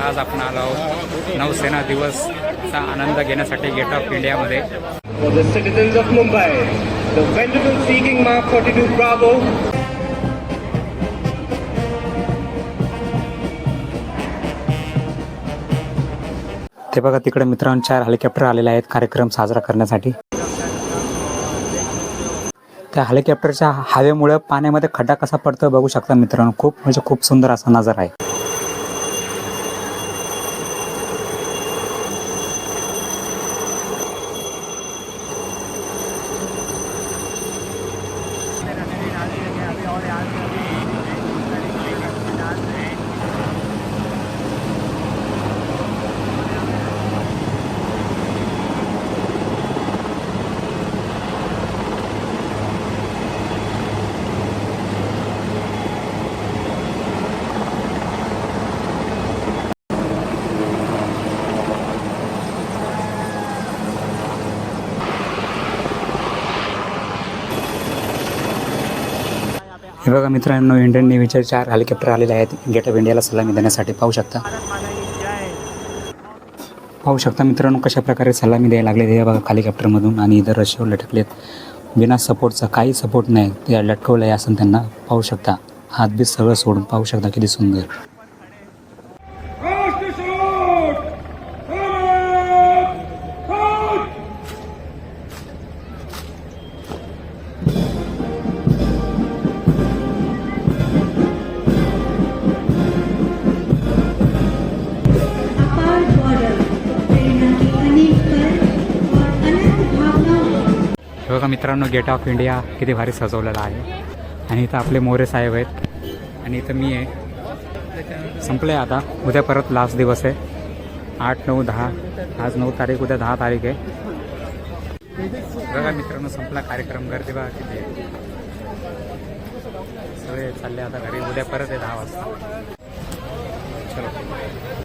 आज आपण आलो आहोत नौसेना दिवसचा आनंद घेण्यासाठी गेट ऑफ इंडियामध्ये. For the citizens of Mumbai, the venerable seeking Mark 42 Bravo. ते बघा तिकडे मित्रांनो 4 हेलिकॉप्टर आलेले आहेत कार्यक्रम साजरा करण्यासाठी. त्या हेलिकॉप्टरच्या हवेमुळे पाण्यामध्ये खड्डा कसा पडतो बघू शकता मित्रांनो. खूप सुंदर असा नजारा आहे. हे बघा मित्रांनो इंडियन नेव्हीचे 4 हेलिकॉप्टर आलेले आहेत गेट ऑफ इंडियाला सलामी देण्यासाठी. पाहू शकता मित्रांनो कशा प्रकारे सलामी द्यायला लागले हे बघा हेलिकॉप्टरमधून. आणि इधर रशियावर लटकलेत बिना सपोर्टचा, काही सपोर्ट नाही, ते लटकवलं आहे असं त्यांना. पाहू शकता हातबीत सगळं सोडून. पाहू शकता किती सुंदर. बघा मित्रांनो गेट ऑफ इंडिया किती भारी सजवलेला आहे. आणि इथं आपले मोरे साहेब आहेत आणि इथं मी आहे. संपले आता, उद्या परत लास्ट दिवस आहे. 8, 9, 10. आज 9 तारीख, उद्या 10 तारीख आहे. बघा मित्रांनो संपला कार्यक्रम. गर्दी बघा किती आहे. सगळे चालले आता घरी. उद्या परत आहे 10 वाजता. चलो.